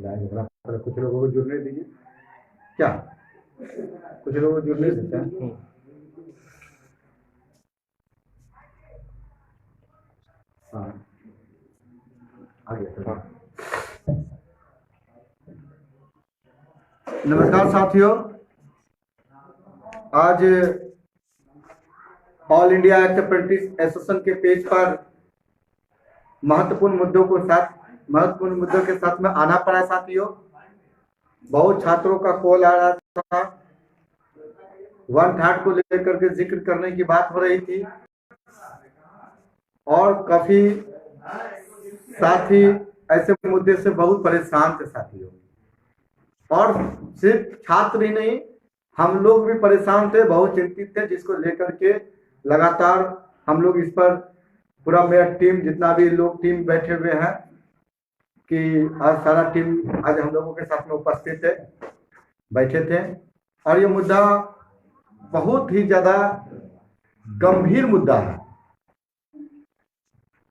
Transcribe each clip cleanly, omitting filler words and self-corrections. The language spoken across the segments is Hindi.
कुछ लोगों को जुड़ने दीजिए। क्या कुछ लोगों को जुड़ने देते हैं? हाँ, आगे नमस्कार साथियों, आज all India act apprentice association के पेज पर महत्वपूर्ण मुद्दों के साथ में आना पड़ा साथियों। बहुत छात्रों का कॉल आ रहा था, 1/3 को लेकर के जिक्र करने की बात हो रही थी और काफी साथी ऐसे मुद्दे से बहुत परेशान थे साथियों। और सिर्फ छात्र ही नहीं, हम लोग भी परेशान थे, बहुत चिंतित थे, जिसको लेकर के लगातार हम लोग इस पर पूरा मेरा टीम, जितना भी लोग टीम बैठे हुए हैं कि आज सारा टीम आज हम लोगों के साथ में उपस्थित है, बैठे थे। और ये मुद्दा बहुत ही ज्यादा गंभीर मुद्दा है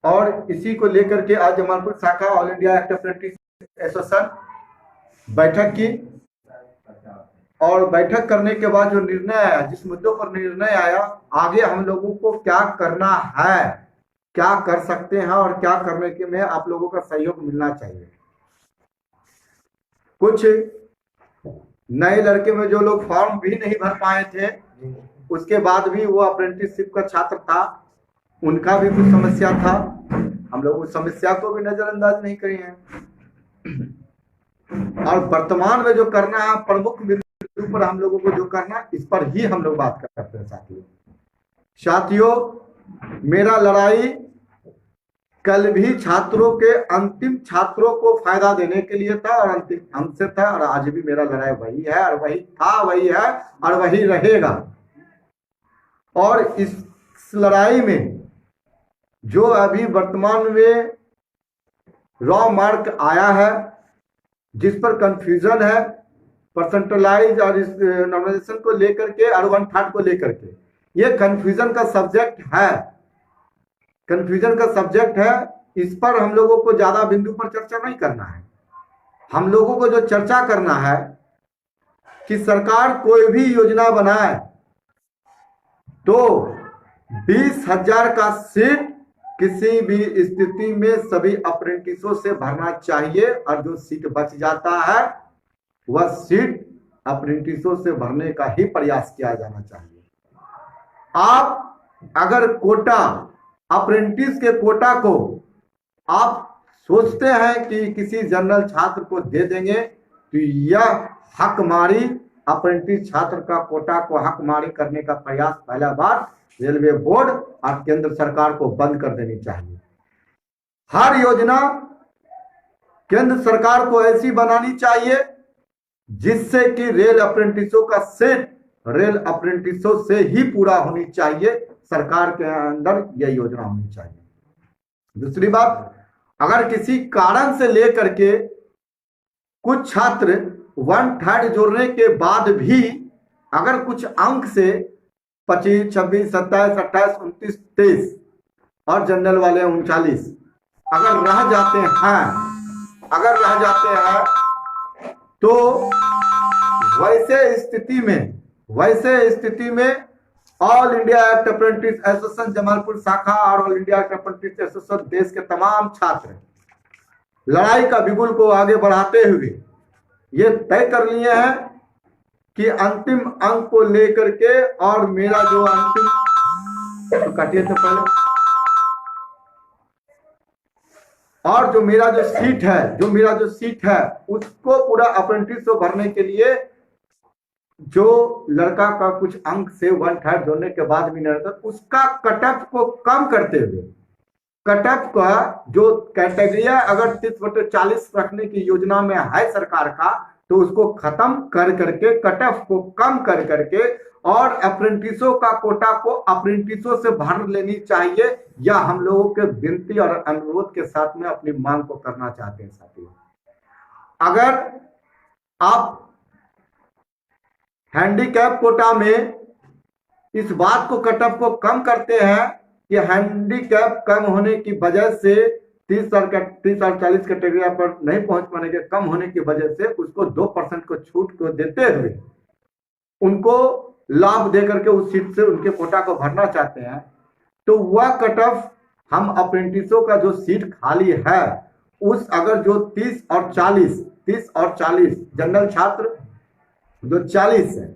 और इसी को लेकर के आज जमालपुर शाखा all India act apprentice association बैठक की। और बैठक करने के बाद जो निर्णय आया, जिस मुद्दों पर निर्णय आया, आगे हम लोगों को क्या करना है, क्या कर सकते हैं और क्या करने के में आप लोगों का सहयोग मिलना चाहिए। कुछ नए लड़के में जो लोग फॉर्म भी नहीं भर पाए थे, उसके बाद भी वो अप्रेंटिसशिप का छात्र था, उनका भी कुछ समस्या था। हम लोग उस समस्या को भी नजरअंदाज नहीं करे हैं। और वर्तमान में जो करना है, प्रमुख बिंदु पर हम लोगों को जो करना, इस पर ही हम लोग बात करते हैं साथियों। मेरा लड़ाई कल भी छात्रों के, अंतिम छात्रों को फायदा देने के लिए था और अंतिम हमसे था, और आज भी मेरा लड़ाई वही है और वही था, वही है और वही रहेगा। और इस लड़ाई में जो अभी वर्तमान में रॉ मार्क आया है, जिस पर कंफ्यूजन है, परसेंटेलाइज और इस नॉर्मलाइजेशन को लेकर के और 1/3 को लेकर के, ये कंफ्यूजन का सब्जेक्ट है, कंफ्यूजन का सब्जेक्ट है। इस पर हम लोगों को ज्यादा बिंदु पर चर्चा नहीं करना है। हम लोगों को जो चर्चा करना है कि सरकार कोई भी योजना बनाए तो 20,000 का सीट किसी भी स्थिति में सभी अप्रेंटिसों से भरना चाहिए, और जो सीट बच जाता है वह सीट अप्रेंटिसों से भरने का ही प्रयास किया जाना चाहिए। आप अगर कोटा, अप्रेंटिस के कोटा को आप सोचते हैं कि किसी जनरल छात्र को दे देंगे, तो यह हकमारी, अप्रेंटिस छात्र का कोटा को हकमारी करने का प्रयास पहला बार रेलवे बोर्ड और केंद्र सरकार को बंद कर देनी चाहिए। हर योजना केंद्र सरकार को ऐसी बनानी चाहिए जिससे कि रेल अप्रेंटिसों का सीट रेल अप्रेंटिसों से ही पूरा होनी चाहिए। सरकार के अंदर यह योजना होनी चाहिए। दूसरी बात, अगर किसी कारण से लेकर के कुछ छात्र 1/3 जोड़ने के बाद भी अगर कुछ अंक से 25, 26, 27, 28, 29, 23 और जनरल वाले 39 अगर रह जाते हैं तो वैसे स्थिति में all India act apprentice association Jamalpur शाखा और all India act apprentice association देश के तमाम छात्र लड़ाई का बिगुल को आगे बढ़ाते हुए ये तय कर लिए हैं कि अंतिम अंक को लेकर के, और मेरा जो अंतिम, तो काटिए तो पहले, और जो मेरा जो सीट है उसको पूरा अप्रेंटिस को भरने के लिए जो लड़का का कुछ अंक से 1/3 जोड़ने के बाद भी नहीं रहता, उसका कट ऑफ को कम करते हुए, कट ऑफ का जो कैटेगरी अगर 30/40 रखने की योजना में है सरकार का, तो उसको खत्म कर करके, कट ऑफ को कम कर करके, और अप्रेंटिसों का कोटा को अप्रेंटिसों से भर लेनी चाहिए। या हम लोगों के विनती और अनुरोध के साथ में अपनी मांग को करना चाहते हैं साथियों। अगर आप हैंडीकैप कोटा में इस बात को, कट ऑफ को कम करते हैं कि हैंडीकैप कम होने की वजह से 30 और 40 कैटेगरी पर नहीं पहुंच पाने के कम होने की वजह से उसको 2% को छूट को देते हुए उनको लाभ देकर के उस सीट से उनके कोटा को भरना चाहते हैं, तो वह कट ऑफ हम अप्रेंटिसों का जो सीट खाली है उस अगर जो 30 और 40 जनरल छात्र जो 40 है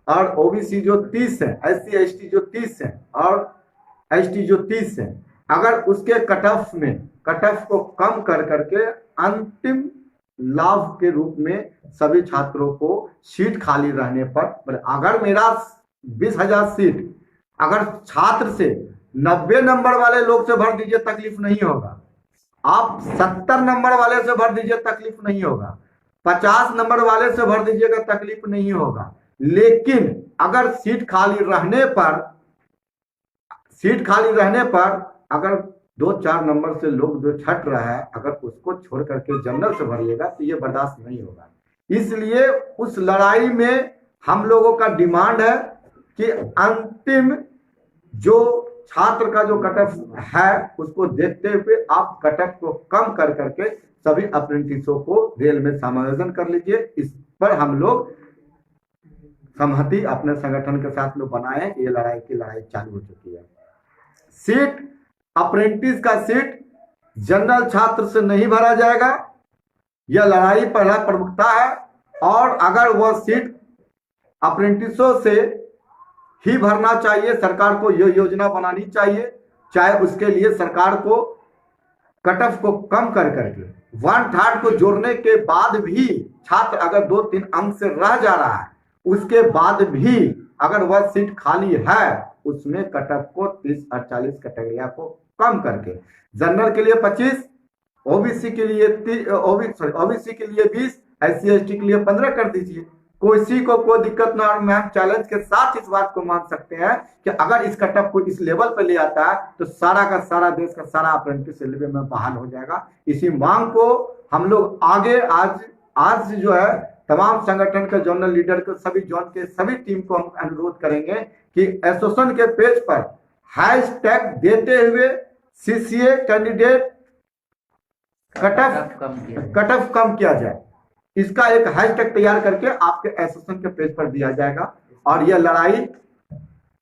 और ओबीसी जो 30 है, एससी एसटी जो 30 है और एसटी जो 30 है, अगर उसके कट ऑफ को कम कर करके अंतिम लाभ के रूप में सभी छात्रों को सीट खाली रहने पर, अगर मेरा 20,000 सीट अगर छात्र से 90 नंबर वाले लोग से भर दीजिए तकलीफ नहीं होगा, आप 70 नंबर वाले से भर दीजिए तकलीफ नहीं होगा, 50 नंबर वाले से भर दीजिएगा तकलीफ नहीं होगा। लेकिन अगर सीट खाली रहने पर अगर 2-4 नंबर से लोग जो छट रहा है अगर उसको छोड़ करके जनरल से भरिएगा तो ये बर्दाश्त नहीं होगा। इसलिए उस लड़ाई में हम लोगों का डिमांड है कि अंतिम जो छात्र का जो कट ऑफ है उसको देखते हुए आप कट ऑफ को कम कर करके सभी अप्रेंटिसों को रेल में समायोजन कर लीजिए। इस पर हम लोग सहमति अपने संगठन के साथ में बनाए। ये लड़ाई चालू हो चुकी है। सीट अप्रेंटिस का सीट जनरल छात्र से नहीं भरा जाएगा, यह लड़ाई पहला प्रमुखता है। और अगर वह सीट अप्रेंटिसों से ही भरना चाहिए, सरकार को यह योजना बनानी चाहिए, चाहे उसके लिए सरकार को कट ऑफ को कम कर करके 1/3 को जोड़ने के बाद भी छात्र अगर 2-3 अंक से रह जा रहा है उसके बाद भी अगर वह सीट खाली है उसमें कट ऑफ को 30 और 40 कैटेगरिया को कम करके जनरल के लिए 25, ओबीसी के लिए 20, एससी एसटी के लिए 15 कर दीजिए। किसी को कोई दिक्कत ना। और मैं चैलेंज के साथ इस बात को मान सकते हैं कि अगर इस कट ऑफ को इस लेवल पर ले आता है तो सारा का सारा देश का सारा अप्रेंटिस रेलवे में बहाल हो जाएगा। इसी मांग को हम लोग आगे आज जो है तमाम संगठन के जोनल लीडर के सभी जोन के सभी टीम को हम अनुरोध करेंगे कि एसोसिएशन के पेज पर हैशटैग देते हुए सीसीए कैंडिडेट कट ऑफ कम किया जाए, इसका एक हैशटैग तैयार करके आपके एसोसिएशन के पेज पर दिया जाएगा। और यह लड़ाई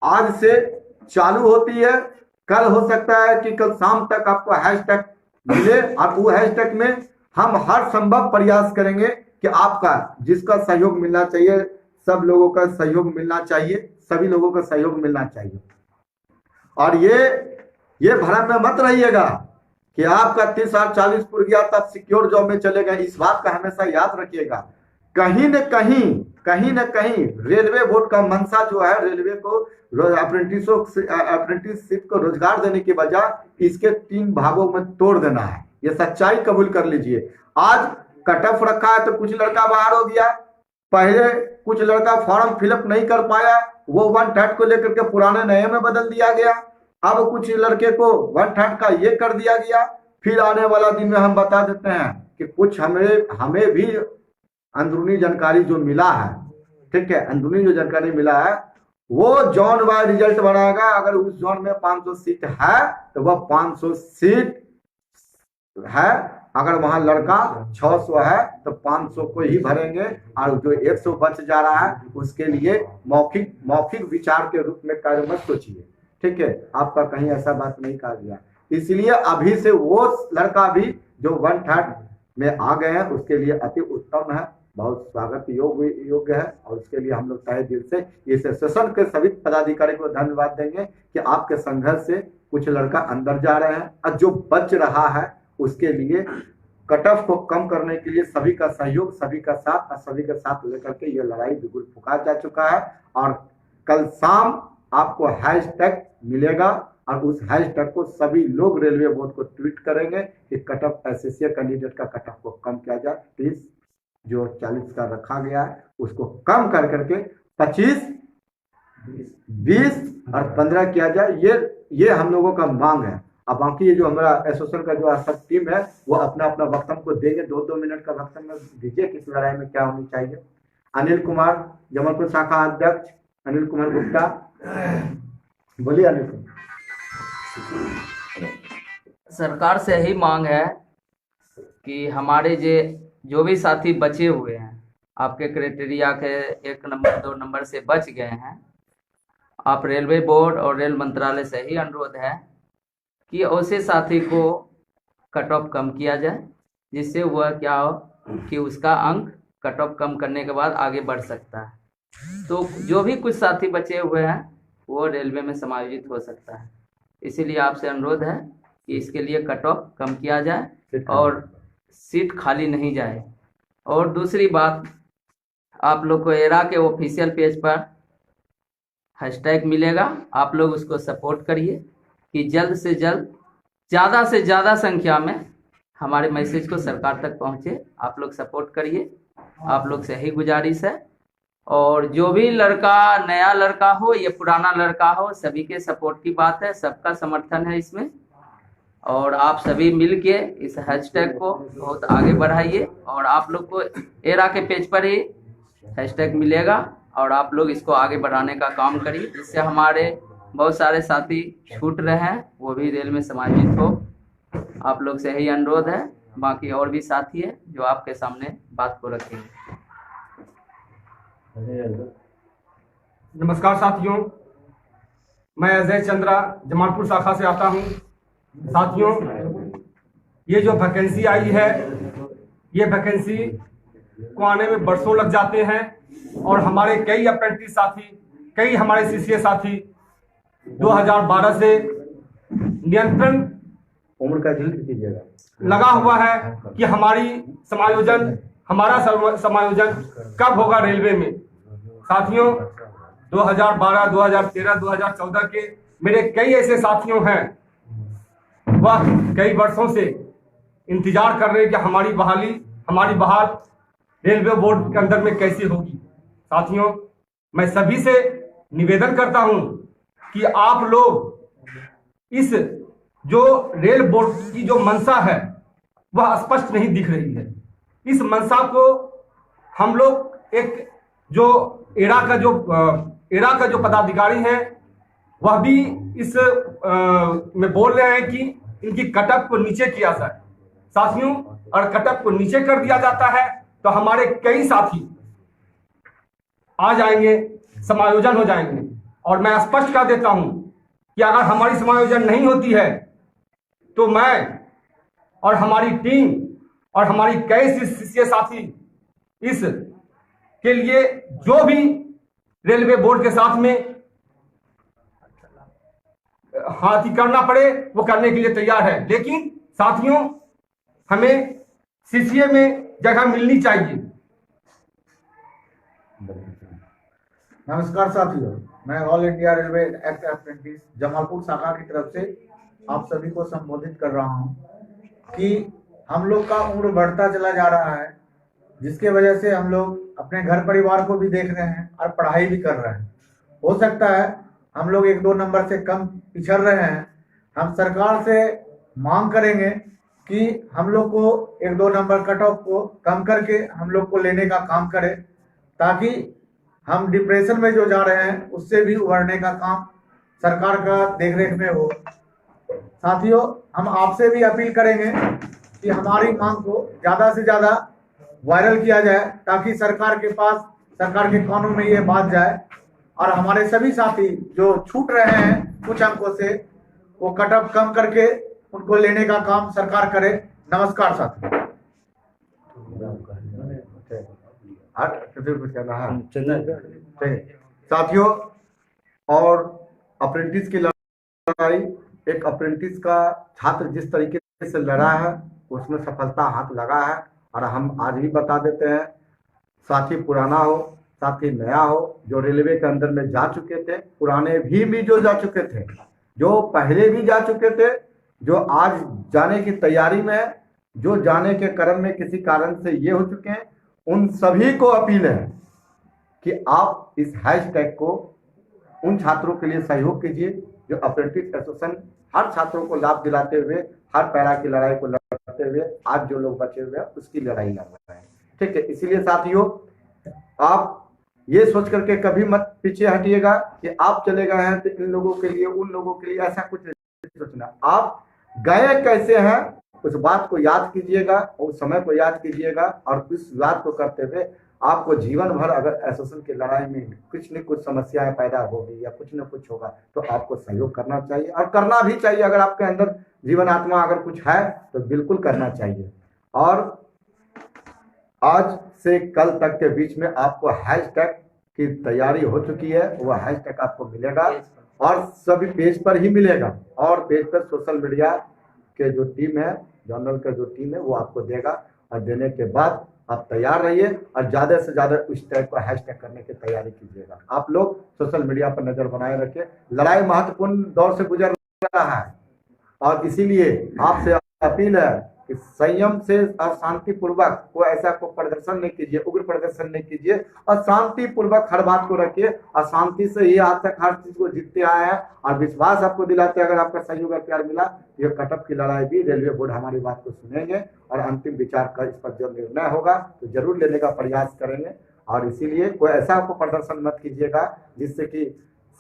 आज से चालू होती है। कल हो सकता है कि कल शाम तक आपको हैशटैग मिले और वो हैशटैग में हम हर संभव प्रयास करेंगे कि आपका जिसका सहयोग मिलना चाहिए, सब लोगों का सहयोग मिलना चाहिए, सभी लोगों का सहयोग मिलना चाहिए। और ये भ्रम में मत रहिएगा कि आपका 30 और 40 पुर गया तब सिक्योर जॉब में चले गए। इस बात का हमेशा याद रखिएगा, कहीं न कहीं रेलवे बोर्ड का मंशा जो है रेलवे को अप्रेंटिसशिप को रोजगार देने की बजाय इसके 3 भागों में तोड़ देना है। ये सच्चाई कबूल कर लीजिए। आज कट ऑफ रखा है तो कुछ लड़का बाहर हो गया, पहले कुछ लड़का फॉर्म फिलअप नहीं कर पाया, वो 1/3 को लेकर के पुराने नए में बदल दिया गया। अब कुछ लड़के को 1/3 का ये कर दिया गया। फिर आने वाला दिन में हम बता देते हैं कि कुछ हमें भी अंदरूनी जानकारी जो मिला है, ठीक है, अंदरूनी जो जानकारी मिला है वो जोन वाइज रिजल्ट बनाएगा। अगर उस जोन में 500 सीट है तो वह 500 सीट है, अगर वहां लड़का 600 है तो 500 को ही भरेंगे और जो 100 बच जा रहा है उसके लिए मौखिक विचार के रूप में कार्य मत सोचिए, ठीक है। आपका कहीं ऐसा बात नहीं कहा गया। इसलिए अभी से वो लड़का भी जो 1/3 में आ गए हैं उसके लिए अति उत्तम है, बहुत स्वागत योग्य है। और उसके लिए हम लोग तहे दिल से इस सेशन के सभी पदाधिकारी को धन्यवाद देंगे कि आपके संघर्ष से कुछ लड़का अंदर जा रहे हैं और जो बच रहा है उसके लिए कट ऑफ को कम करने के लिए सभी का सहयोग, सभी का साथ और सभी के साथ लेकर के ये लड़ाई बिल्कुल फुका जा चुका है। और कल शाम आपको हैशटैग मिलेगा और उस हैशटैग को सभी लोग रेलवे बोर्ड को ट्वीट करेंगे कि कट ऑफ एसएससी कैंडिडेट का कट ऑफ को कम किया जाए। 30 जो 40 का रखा गया है उसको कम कर करके 25, 20 और 15 किया जाए। ये हम लोगों का मांग है। अब बाकी ये जो हमारा एसोसिएशन का जो सब टीम है वो अपना वक्तव्य को देंगे। 2-2 मिनट का वक्तव्य दीजिए कि इस लड़ाई में क्या होनी चाहिए। अनिल कुमार, जबलपुर शाखा अध्यक्ष अनिल कुमार गुप्ता, बोलिए अनिल कुमार। सरकार से यही मांग है कि हमारे जो भी साथी बचे हुए हैं, आपके क्राइटेरिया के 1 नंबर 2 नंबर से बच गए हैं, आप रेलवे बोर्ड और रेल मंत्रालय से ही अनुरोध है कि ऐसे साथी को कट ऑफ कम किया जाए, जिससे वह क्या हो कि उसका अंक कट ऑफ कम करने के बाद आगे बढ़ सकता है। तो जो भी कुछ साथी बचे हुए हैं वो रेलवे में समायोजित हो सकता है। इसीलिए आपसे अनुरोध है कि इसके लिए कट ऑफ कम किया जाए और सीट खाली नहीं जाए। और दूसरी बात, आप लोग को एरा के ऑफिशियल पेज पर हैशटैग मिलेगा, आप लोग उसको सपोर्ट करिए कि जल्द से ज़्यादा संख्या में हमारे मैसेज को सरकार तक पहुंचे। आप लोग सपोर्ट करिए, आप लोग से ही गुजारिश है। और जो भी लड़का, नया लड़का हो या पुराना लड़का हो, सभी के सपोर्ट की बात है, सबका समर्थन है इसमें। और आप सभी मिलके इस हैशटैग को बहुत आगे बढ़ाइए। और आप लोग को एरा के पेज पर ही हैशटैग मिलेगा और आप लोग इसको आगे बढ़ाने का काम करिए, जिससे हमारे बहुत सारे साथी छूट रहे हैं वो भी रेल में समायोजित हो। आप लोग से यही अनुरोध है। बाकी और भी साथी है जो आपके सामने बात को रखेंगे। नमस्कार साथियों, मैं अजय चंद्रा जमालपुर शाखा से आता हूं। साथियों, ये जो वैकेंसी आई है, ये वैकेंसी को आने में बरसों लग जाते हैं और हमारे कई अप्रेंटिस साथी, कई हमारे सीसीए साथी 2012 से नियंत्रण उम्र का जिक्र कीजिएगा लगा हुआ है कि हमारा समायोजन कब होगा रेलवे में। साथियों, 2012, 2013, 2014 के मेरे कई ऐसे साथियों हैं, वह कई वर्षों से इंतजार कर रहे हैं कि हमारी बहाल रेलवे बोर्ड के अंदर में कैसे होगी। साथियों, मैं सभी से निवेदन करता हूं कि आप लोग इस जो रेल बोर्ड की जो मंशा है वह स्पष्ट नहीं दिख रही है। इस मंशा को हम लोग एक जो एरा का जो पदाधिकारी हैं वह भी इस में बोल रहे हैं कि इनकी कटअप को नीचे किया जाए। साथियों, और कटअप को नीचे कर दिया जाता है तो हमारे कई साथी आ जाएंगे, समायोजन हो जाएंगे। और मैं स्पष्ट कर देता हूं कि अगर हमारी समायोजन नहीं होती है तो मैं और हमारी टीम और हमारी कई सीसीए साथी इस के लिए जो भी रेलवे बोर्ड के साथ में हाथी करना पड़े वो करने के लिए तैयार है। लेकिन साथियों, हमें सीसीए में जगह मिलनी चाहिए। नमस्कार साथियों, मैं all India railway act apprentice Jamalpur शाखा की तरफ से आप सभी को संबोधित कर रहा हूं कि हम लोग का उम्र बढ़ता चला जा रहा है, जिसके वजह से हम लोग अपने घर परिवार को भी देख रहे हैं और पढ़ाई भी कर रहे हैं। हो सकता है हम लोग 1-2 नंबर से कम पिछड़ रहे हैं। हम सरकार से मांग करेंगे कि हम लोग को 1-2 नंबर कट ऑफ को कम करके हम लोग को लेने का काम करें, ताकि हम डिप्रेशन में जो जा रहे हैं उससे भी उभरने का काम सरकार का देखरेख में हो। साथियों, हम आपसे भी अपील करेंगे कि हमारी मांग को ज़्यादा से ज़्यादा वायरल किया जाए, ताकि सरकार के कानों में ये बात जाए और हमारे सभी साथी जो छूट रहे हैं कुछ अंकों से, वो कट ऑफ कम करके उनको लेने का काम सरकार करे। नमस्कार साथियों। साथियों, और अप्रेंटिस की लड़ाई, एक अप्रेंटिस का छात्र जिस तरीके से लड़ा है उसमें सफलता हाथ लगा है। और हम आज भी बता देते हैं, साथी पुराना हो, साथी नया हो, जो रेलवे के अंदर में जा चुके थे, पुराने भी जो जा चुके थे, जो पहले भी जा चुके थे, जो आज जाने की तैयारी में है, जो जाने के क्रम में किसी कारण से ये हो चुके हैं, उन सभी को अपील है कि आप इस हैशटैग को उन छात्रों के लिए सहयोग कीजिए जो अप्रेंटिस एसोसिएशन हर छात्रों को लाभ दिलाते हुए, हर पैरा की लड़ाई को लड़ते हुए आज जो लोग बचे हुए हैं उसकी लड़ाई लड़ रहे हैं। ठीक है, इसीलिए साथियों, आप ये सोच करके कभी मत पीछे हटिएगा कि आप चले गए हैं तो इन लोगों के लिए, उन लोगों के लिए, ऐसा कुछ नहीं सोचना। आप गए कैसे हैं उस बात को याद कीजिएगा, उस समय को याद कीजिएगा, और इस बात को करते हुए आपको जीवन भर अगर एसोसिएशन की लड़ाई में कुछ न कुछ समस्याएं पैदा होगी या कुछ न कुछ होगा तो आपको सहयोग करना चाहिए, और करना भी चाहिए। अगर आपके अंदर जीवन आत्मा अगर कुछ है तो बिल्कुल करना चाहिए। और आज से कल तक के बीच में आपको हैशटैग की तैयारी हो चुकी है, वह हैशटैग आपको मिलेगा और सभी पेज पर ही मिलेगा, और पेज पर सोशल मीडिया के जो टीम है, जर्नल का जो टीम है वो आपको देगा, और देने के बाद आप तैयार रहिए और ज़्यादा से ज़्यादा उस टाइप का हैशटैग करने की तैयारी कीजिएगा। आप लोग सोशल मीडिया पर नज़र बनाए रखिए। लड़ाई महत्वपूर्ण दौर से गुजर रहा है, और इसीलिए आपसे अपील है कि संयम से और शांतिपूर्वक कोई ऐसा को प्रदर्शन नहीं कीजिए, उग्र प्रदर्शन नहीं कीजिए, और शांतिपूर्वक हर बात को रखिए, और शांति से ही आज तक हर चीज को जीतते आए हैं, और विश्वास आपको दिलाते हैं। अगर आपका सहयोग और प्यार मिला, ये कटअप की लड़ाई भी रेलवे बोर्ड हमारी बात को सुनेंगे और अंतिम विचार कर इस पर जो निर्णय होगा तो जरूर लेने का प्रयास करेंगे। और इसीलिए कोई ऐसा आपको प्रदर्शन मत कीजिएगा जिससे कि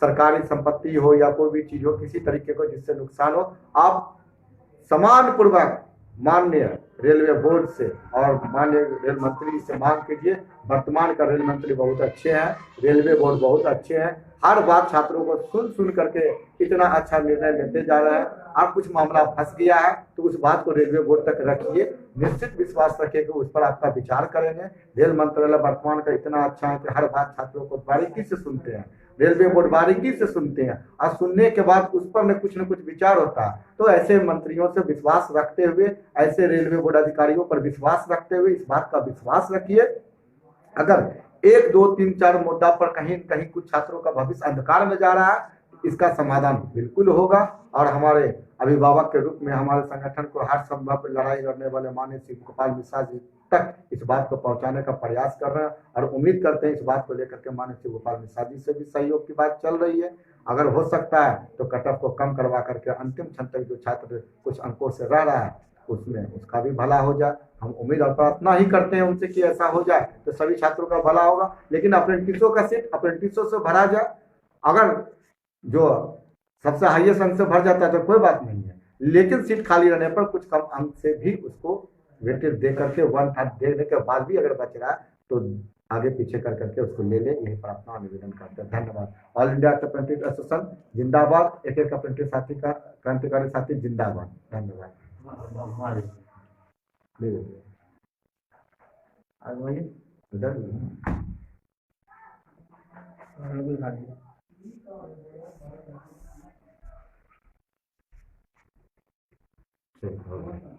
सरकारी संपत्ति हो या कोई भी चीज हो, किसी तरीके को जिससे नुकसान हो। आप समान पूर्वक माननीय रेलवे बोर्ड से और माननीय रेल मंत्री से मांग कीजिए। वर्तमान का रेल मंत्री बहुत अच्छे हैं, रेलवे बोर्ड बहुत अच्छे हैं, हर बात छात्रों को सुन करके इतना अच्छा निर्णय लेते जा रहे हैं। और कुछ मामला फंस गया है तो उस बात को रेलवे बोर्ड तक रखिए, निश्चित विश्वास रखिए कि उस पर आपका विचार करेंगे। रेल मंत्रालय वर्तमान का इतना अच्छा है कि हर बात छात्रों को बारीकी से सुनते हैं, रेलवे बोर्ड बारीकी से सुनते हैं, और सुनने के बाद उस पर न कुछ विचार होता है। तो ऐसे मंत्रियों से विश्वास रखते हुए, ऐसे रेलवे बोर्ड अधिकारियों पर विश्वास रखते हुए इस बात का विश्वास रखिए। अगर 1, 2, 3, 4 मुद्दा पर कहीं कहीं कुछ छात्रों का भविष्य अंधकार में जा रहा है, इसका समाधान बिल्कुल होगा। और हमारे अभिभावक के रूप में हमारे संगठन को हर संभव लड़ाई लड़ने वाले माननीय श्री गोपाल मिश्रा जी तक इस बात को पहुंचाने का प्रयास कर रहे हैं, और उम्मीद करते हैं इस बात को लेकर के माननीय श्री गोपाल मिश्रा जी से भी सहयोग की बात चल रही है। अगर हो सकता है तो कटअप को कम करवा करके अंतिम क्षण तक जो छात्र कुछ अंकों से रह रहा है उसमें उसका भी भला हो जाए। हम उम्मीद और प्रार्थना ही करते हैं उनसे कि ऐसा हो जाए तो सभी छात्रों का भला होगा। लेकिन अप्रेंटिसों का सीट अप्रेंटिसों से भरा जाए, अगर जो सबसे हाईएस्ट अंक से भर जाता है तो कोई बात नहीं है, लेकिन सीट खाली रहने पर कुछ कम अंक से भी उसको वेटेज दे करके 1/3 देने के बाद भी अगर बच रहा है तो आगे पीछे कर करके उसको ले ले, यही प्रार्थना निवेदन करते हैं। धन्यवाद। ऑल इंडिया अप्रेंटिस एसोसिएशन जिंदाबाद, एक अप्रेंटिस साथी का क्रांतिकारी साथी जिंदाबाद। धन्यवाद। ठीक